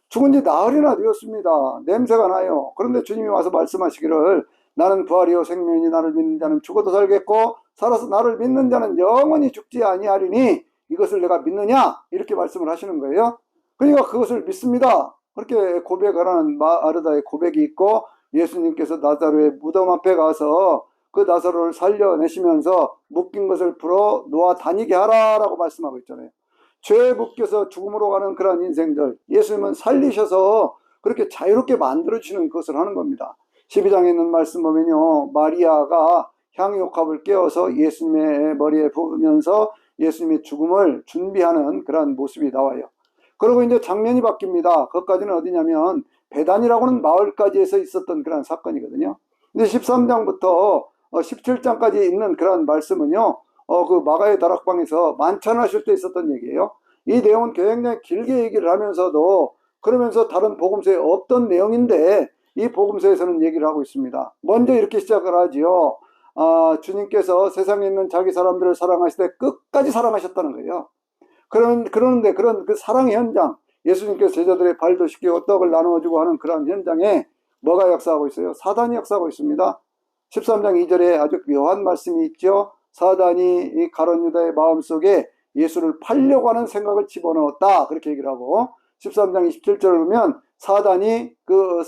죽은 지 나흘이나 되었습니다. 냄새가 나요. 그런데 주님이 와서 말씀하시기를 나는 부활이요 생명이니 나를 믿는 자는 죽어도 살겠고 살아서 나를 믿는 자는 영원히 죽지 아니하리니 이것을 내가 믿느냐? 이렇게 말씀을 하시는 거예요. 그러니까 그것을 믿습니다. 그렇게 고백을 하는 마르다의 고백이 있고 예수님께서 나사로의 무덤 앞에 가서 그 나사로를 살려내시면서 묶인 것을 풀어 놓아 다니게 하라라고 말씀하고 있잖아요. 죄에 묶여서 죽음으로 가는 그런 인생들, 예수님은 살리셔서 그렇게 자유롭게 만들어주시는 것을 하는 겁니다. 12장에 있는 말씀 보면요, 마리아가 향유옥합을 깨워서 예수님의 머리에 부으면서 예수님의 죽음을 준비하는 그런 모습이 나와요. 그리고 이제 장면이 바뀝니다. 그것까지는 어디냐면 베단이라고 하는 마을까지에서 있었던 그런 사건이거든요. 근데 13장부터 17장까지 있는 그런 말씀은요, 그 마가의 다락방에서 만찬하실 때 있었던 얘기예요. 이 내용은 굉장히 길게 얘기를 하면서도 그러면서 다른 복음서에 없던 내용인데 이 복음서에서는 얘기를 하고 있습니다. 먼저 이렇게 시작을 하지요. 주님께서 세상에 있는 자기 사람들을 사랑하실 때 끝까지 사랑하셨다는 거예요. 그런데 그런 그 사랑의 현장, 예수님께서 제자들의 발도 씻기고 떡을 나누어주고 하는 그런 현장에 뭐가 역사하고 있어요? 사단이 역사하고 있습니다. 13장 2절에 아주 묘한 말씀이 있죠. 사단이 이 가룟 유다의 마음속에 예수를 팔려고 하는 생각을 집어넣었다. 그렇게 얘기를 하고 13장 27절을 보면 사단이 그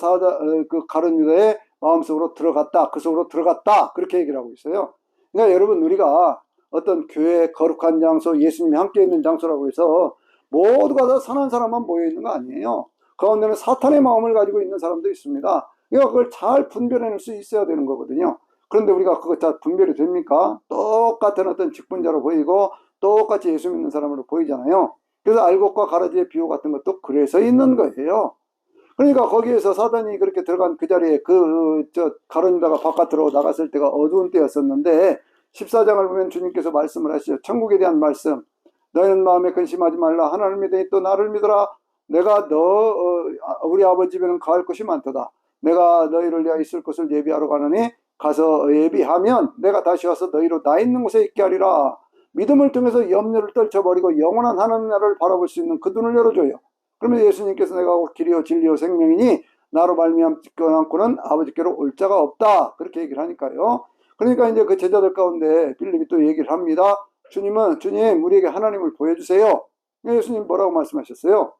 가룟 유다의 마음속으로 들어갔다. 그 속으로 들어갔다. 그렇게 얘기를 하고 있어요. 그러니까 여러분, 우리가 어떤 교회 거룩한 장소, 예수님이 함께 있는 장소라고 해서 모두가 다 선한 사람만 모여 있는 거 아니에요. 가운데는 사탄의 마음을 가지고 있는 사람도 있습니다. 그러니까 그걸 잘 분별해낼 수 있어야 되는 거거든요. 그런데 우리가 그거 다 분별이 됩니까? 똑같은 어떤 직분자로 보이고 똑같이 예수 믿는 사람으로 보이잖아요. 그래서 알곡과 가라지의 비유 같은 것도 그래서 있는 거예요. 그러니까 거기에서 사단이 그렇게 들어간 그 자리에 가룟 유다가 바깥으로 나갔을 때가 어두운 때였었는데 14장을 보면 주님께서 말씀을 하시죠. 천국에 대한 말씀. 너희는 마음에 근심하지 말라. 하나님을 믿으니 또 나를 믿어라. 내가 우리 아버지 집에는 가할 것이 많도다. 내가 너희를 위하여 있을 것을 예비하러 가느니 가서 예비하면 내가 다시 와서 너희로 나 있는 곳에 있게 하리라. 믿음을 통해서 염려를 떨쳐버리고 영원한 하나님 나라를 바라볼 수 있는 그 눈을 열어줘요. 그러면 예수님께서 내가 길이요 진리요 생명이니 나로 말미암고는 아버지께로 올 자가 없다. 그렇게 얘기를 하니까요. 그러니까 이제 그 제자들 가운데 빌립이 또 얘기를 합니다. 주님 우리에게 하나님을 보여주세요. 예수님 뭐라고 말씀하셨어요?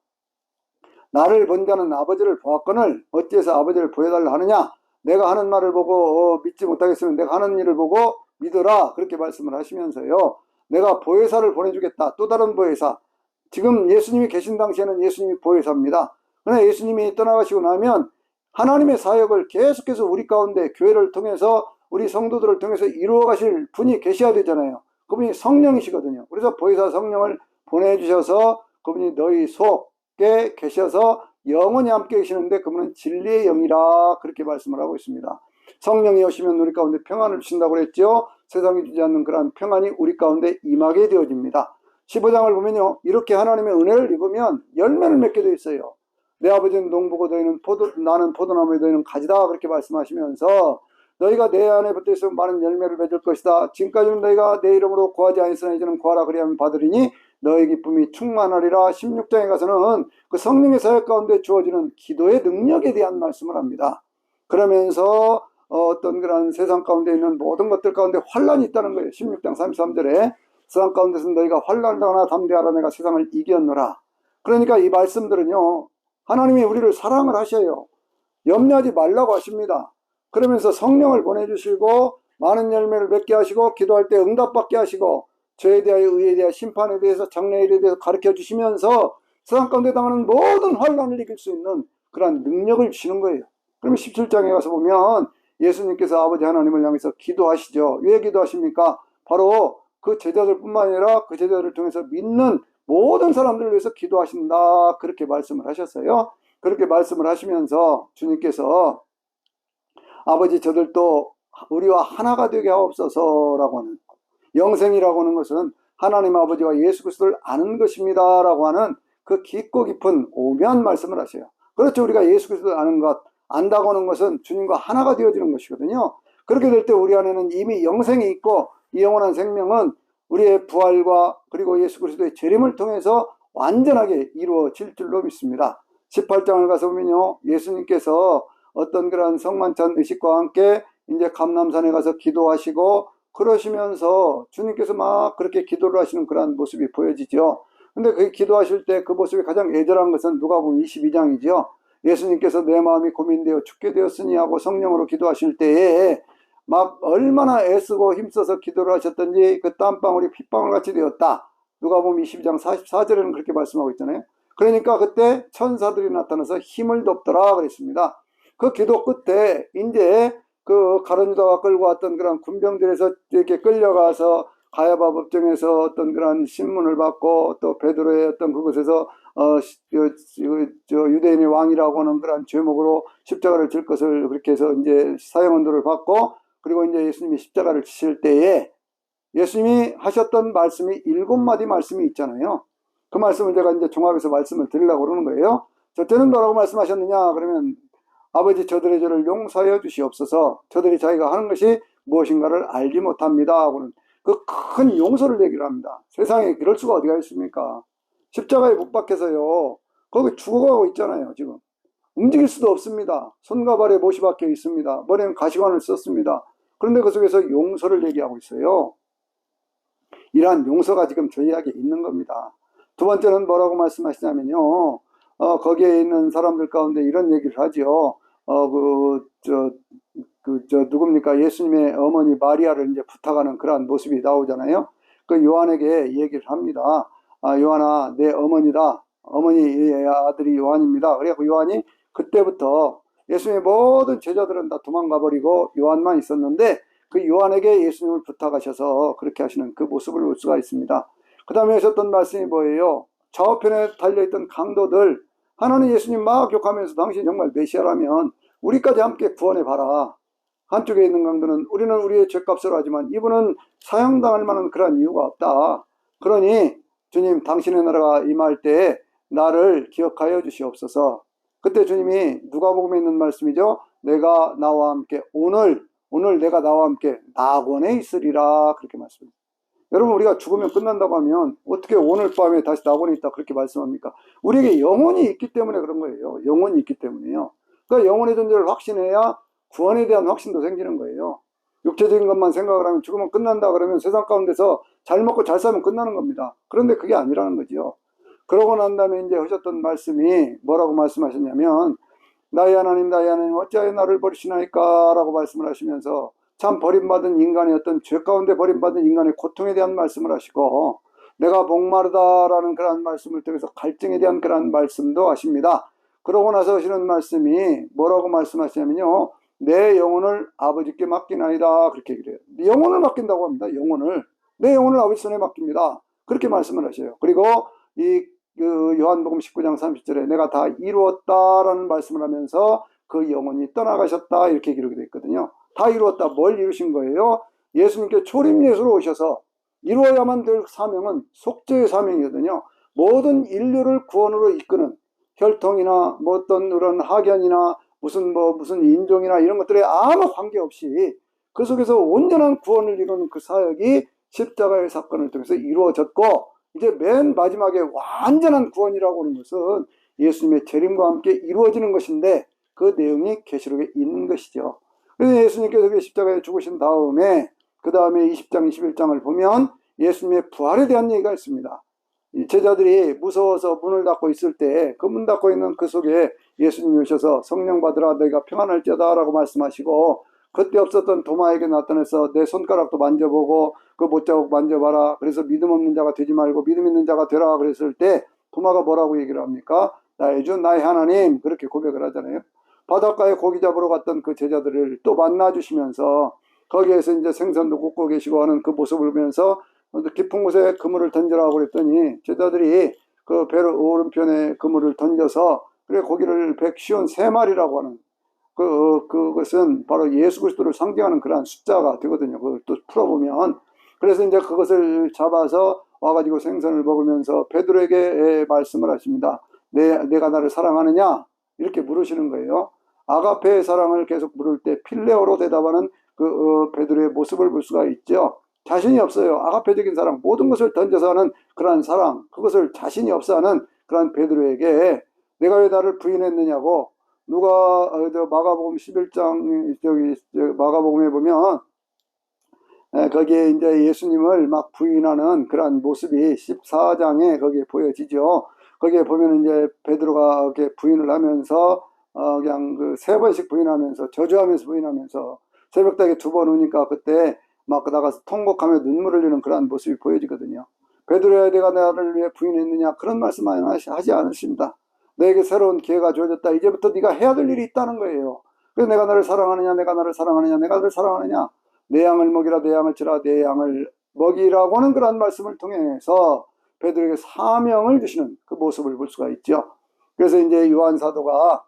나를 본 자는 아버지를 보았거늘 어찌해서 아버지를 보여달라 하느냐? 내가 하는 말을 보고 믿지 못하겠으면 내가 하는 일을 보고 믿어라. 그렇게 말씀을 하시면서요. 내가 보혜사를 보내주겠다. 또 다른 보혜사. 지금 예수님이 계신 당시에는 예수님이 보혜사입니다. 그러나 예수님이 떠나가시고 나면 하나님의 사역을 계속해서 우리 가운데 교회를 통해서 우리 성도들을 통해서 이루어 가실 분이 계셔야 되잖아요. 그분이 성령이시거든요. 그래서 보혜사 성령을 보내주셔서 그분이 너희 속에 계셔서 영원히 함께 계시는데 그분은 진리의 영이라 그렇게 말씀을 하고 있습니다. 성령이 오시면 우리 가운데 평안을 주신다고 그랬죠. 세상이 주지 않는 그러한 평안이 우리 가운데 임하게 되어집니다. 15장을 보면요, 이렇게 하나님의 은혜를 입으면 열매를 맺게 되어 있어요. 내 아버지는 농부고 너희는 나는 포도나무에 너희는 가지다, 그렇게 말씀하시면서 너희가 내 안에 붙어 있어 많은 열매를 맺을 것이다. 지금까지는 너희가 내 이름으로 구하지 않았으나 이제는 구하라 그리하면 받으리니 너희 기쁨이 충만하리라. 16장에 가서는 그 성령의 사역 가운데 주어지는 기도의 능력에 대한 말씀을 합니다. 그러면서 어떤 그런 세상 가운데 있는 모든 것들 가운데 환란이 있다는 거예요. 16장 33절에 세상 가운데서 너희가 환란을 당하나 담대하라, 내가 세상을 이겼노라. 그러니까 이 말씀들은요, 하나님이 우리를 사랑을 하셔요. 염려하지 말라고 하십니다. 그러면서 성령을 보내주시고 많은 열매를 맺게 하시고 기도할 때 응답받게 하시고 죄에 대하여 의에 대하여 심판에 대해서 장래일에 대해서 가르쳐 주시면서 세상 가운데 당하는 모든 환란을 이길 수 있는 그런 능력을 주시는 거예요. 그러면 17장에 가서 보면 예수님께서 아버지 하나님을 향해서 기도하시죠. 왜 기도하십니까? 바로 그 제자들뿐만 아니라 그 제자들을 통해서 믿는 모든 사람들을 위해서 기도하신다, 그렇게 말씀을 하셨어요. 그렇게 말씀을 하시면서 주님께서 아버지 저들도 우리와 하나가 되게 하옵소서라고 하는, 영생이라고 하는 것은 하나님 아버지와 예수 그리스도를 아는 것입니다 라고 하는 그 깊고 깊은 오묘한 말씀을 하세요. 그렇죠. 우리가 예수 그리스도를 아는 것, 안다고 하는 것은 주님과 하나가 되어지는 것이거든요. 그렇게 될 때 우리 안에는 이미 영생이 있고 이 영원한 생명은 우리의 부활과 그리고 예수 그리스도의 재림을 통해서 완전하게 이루어질 줄로 믿습니다. 18장을 가서 보면요, 예수님께서 어떤 그런 성만찬 의식과 함께 이제 감람산에 가서 기도하시고 그러시면서 주님께서 막 그렇게 기도를 하시는 그런 모습이 보여지죠. 근데 그 기도하실 때 그 모습이 가장 애절한 것은 누가복음 22장이죠. 예수님께서 내 마음이 고민되어 죽게 되었으니 하고 성령으로 기도하실 때에 막 얼마나 애쓰고 힘써서 기도를 하셨던지 그 땀방울이 핏방울 같이 되었다. 누가복음 22장 44절에는 그렇게 말씀하고 있잖아요. 그러니까 그때 천사들이 나타나서 힘을 돋더라 그랬습니다. 그 기도 끝에 이제 그 가룟 유다가 끌고 왔던 그런 군병들에서 이렇게 끌려가서 가야바 법정에서 어떤 그런 신문을 받고 또 베드로의 어떤 그곳에서 유대인의 왕이라고 하는 그런 제목으로 십자가를 질 것을 그렇게 해서 이제 사형 언도를 받고 그리고 이제 예수님이 십자가를 지실 때에 예수님이 하셨던 말씀이 7마디 말씀이 있잖아요. 그 말씀을 제가 이제 종합해서 말씀을 드리려고 그러는 거예요. 첫째는 뭐라고 말씀하셨느냐 그러면 아버지 저들의 죄를 용서하여 주시옵소서. 저들이 자기가 하는 것이 무엇인가를 알지 못합니다 하고는 그 큰 용서를 얘기를 합니다. 세상에 그럴 수가 어디가 있습니까? 십자가에 못 박혀서요 거기 죽어가고 있잖아요. 지금 움직일 수도 없습니다. 손과 발에 못이 박혀 있습니다. 머리는 가시관을 썼습니다. 그런데 그 속에서 용서를 얘기하고 있어요. 이러한 용서가 지금 저희에게 있는 겁니다. 두 번째는 뭐라고 말씀하시냐면요, 거기에 있는 사람들 가운데 이런 얘기를 하죠. 누굽니까? 예수님의 어머니 마리아를 이제 부탁하는 그러한 모습이 나오잖아요. 그 요한에게 얘기를 합니다. 요한아, 내 어머니다. 어머니의 아들이 요한입니다. 그래서 요한이 그때부터 예수님의 모든 제자들은 다 도망가 버리고 요한만 있었는데 그 요한에게 예수님을 부탁하셔서 그렇게 하시는 그 모습을 볼 수가 있습니다. 그 다음에 하셨던 말씀이 뭐예요? 좌우편에 달려있던 강도들, 하나는 예수님 막 욕하면서 당신 정말 메시아라면 우리까지 함께 구원해봐라. 한쪽에 있는 강도는 우리는 우리의 죄값을 하지만 이분은 사형당할 만한 그런 이유가 없다. 그러니 주님 당신의 나라가 임할 때 나를 기억하여 주시옵소서. 그때 주님이 누가복음에 있는 말씀이죠. 내가 나와 함께 오늘 내가 나와 함께 낙원에 있으리라 그렇게 말씀합니다. 여러분 우리가 죽으면 끝난다고 하면 어떻게 오늘 밤에 다시 낙원에 있다 그렇게 말씀합니까? 우리에게 영혼이 있기 때문에 그런 거예요. 영혼이 있기 때문에요. 그러니까 영혼의 존재를 확신해야 구원에 대한 확신도 생기는 거예요. 육체적인 것만 생각을 하면 죽으면 끝난다 그러면 세상 가운데서 잘 먹고 잘 살면 끝나는 겁니다. 그런데 그게 아니라는 거죠. 그러고 난 다음에 이제 하셨던 말씀이 뭐라고 말씀하셨냐면 나의 하나님 어찌하여 나를 버리시나이까 라고 말씀을 하시면서 참 버림받은 인간의 어떤 죄 가운데 버림받은 인간의 고통에 대한 말씀을 하시고 내가 목마르다라는 그런 말씀을 통해서 갈증에 대한 그런 말씀도 하십니다. 그러고 나서 하시는 말씀이 뭐라고 말씀하시냐면요, 내 영혼을 아버지께 맡기나이다 그렇게 얘기를 해요. 영혼을 맡긴다고 합니다. 내 영혼을 아버지 손에 맡깁니다. 그렇게 말씀을 하셔요. 그리고 그 요한복음 19장 30절에 내가 다 이루었다라는 말씀을 하면서 그 영혼이 떠나가셨다 이렇게 기록이 되어 있거든요. 다 이루었다. 뭘 이루신 거예요? 예수님께 초림 예수로 오셔서 이루어야만 될 사명은 속죄의 사명이거든요. 모든 인류를 구원으로 이끄는 혈통이나 뭐 어떤 그런 학연이나 무슨 인종이나 이런 것들에 아무 관계없이 그 속에서 온전한 구원을 이루는 그 사역이 십자가의 사건을 통해서 이루어졌고, 이제 맨 마지막에 완전한 구원이라고 하는 것은 예수님의 재림과 함께 이루어지는 것인데, 그 내용이 계시록에 있는 것이죠. 그래서 예수님께서 십자가에 죽으신 다음에 그 다음에 20장 21장을 보면 예수님의 부활에 대한 얘기가 있습니다. 제자들이 무서워서 문을 닫고 있을 때 그 문 닫고 있는 그 속에 예수님이 오셔서 성령 받으라 너희가 평안할지어다 라고 말씀하시고, 그때 없었던 도마에게 나타나서 내 손가락도 만져보고 그 못자국 만져봐라, 그래서 믿음 없는 자가 되지 말고 믿음 있는 자가 되라 그랬을 때 도마가 뭐라고 얘기를 합니까? 나의 주 나의 하나님, 그렇게 고백을 하잖아요. 바닷가에 고기 잡으러 갔던 그 제자들을 또 만나주시면서 거기에서 이제 생선도 굽고 계시고 하는 그 모습을 보면서 깊은 곳에 그물을 던지라고 그랬더니 제자들이 그 배 오른편에 그물을 던져서 그래 고기를 153마리라고 하는 그것은 바로 예수 그리스도를 상징하는 그러한 숫자가 되거든요. 그걸 또 풀어보면. 그래서 이제 그것을 잡아서 와가지고 생선을 먹으면서 베드로에게 말씀을 하십니다. 내가 나를 사랑하느냐? 이렇게 물으시는 거예요. 아가페의 사랑을 계속 물을 때 필레오로 대답하는 베드로의 모습을 볼 수가 있죠. 자신이 없어요. 아가페적인 사랑, 모든 것을 던져서 하는 그러한 사랑, 그것을 자신이 없어 하는 그러한 베드로에게 내가 왜 나를 부인했느냐고, 누가 마가복음 11장 마가복음에 보면 거기에 이제 예수님을 막 부인하는 그러한 모습이 14장에 거기에 보여지죠. 거기에 보면 이제 베드로가 이렇게 부인을 하면서 그냥 그 3번씩 부인하면서 저주하면서 부인하면서 새벽닭에 2번 오니까 그때 막 나가서 통곡하며 눈물을 흘리는 그러한 모습이 보여지거든요. 베드로야 내가 나를 왜 부인했느냐, 그런 말씀 하지 않으십니다. 너에게 새로운 기회가 주어졌다. 이제부터 네가 해야 될 일이 있다는 거예요. 그래서 내가 너를 사랑하느냐, 내가 너를 사랑하느냐, 내가 너를 사랑하느냐, 내 양을 먹이라, 내 양을 치라, 내 양을 먹이라고 하는 그런 말씀을 통해서 베드로에게 사명을 주시는 그 모습을 볼 수가 있죠. 그래서 이제 요한 사도가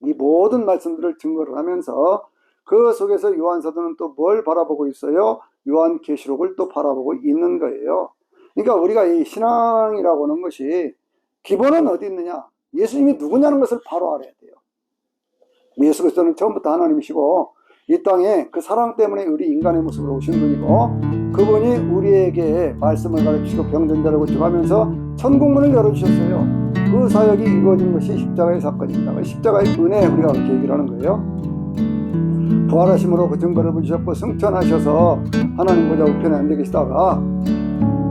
이 모든 말씀들을 증거를 하면서 그 속에서 요한 사도는 또 뭘 바라보고 있어요? 요한 계시록을 또 바라보고 있는 거예요. 그러니까 우리가 이 신앙이라고 하는 것이 기본은 어디 있느냐? 예수님이 누구냐는 것을 바로 알아야 돼요. 예수 그리스도는 처음부터 하나님이시고 이 땅에 그 사랑 때문에 우리 인간의 모습으로 오신 분이고, 그분이 우리에게 말씀을 가르치시고 병든 자를 고치고 하면서 천국문을 열어주셨어요. 그 사역이 이루어진 것이 십자가의 사건입니다. 십자가의 은혜, 우리가 그렇게 얘기를 하는 거예요. 부활하심으로 그 증거를 보시셨고 승천하셔서 하나님 보좌 우편에 앉아 계시다가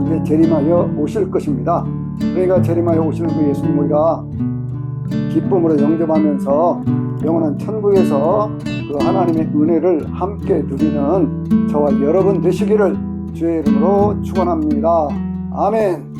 이제 재림하여 오실 것입니다. 그러니까 재림하여 오시는 그 예수님 우리가 기쁨으로 영접하면서 영원한 천국에서 그 하나님의 은혜를 함께 누리는 저와 여러분 되시기를 주의 이름으로 축원합니다. 아멘.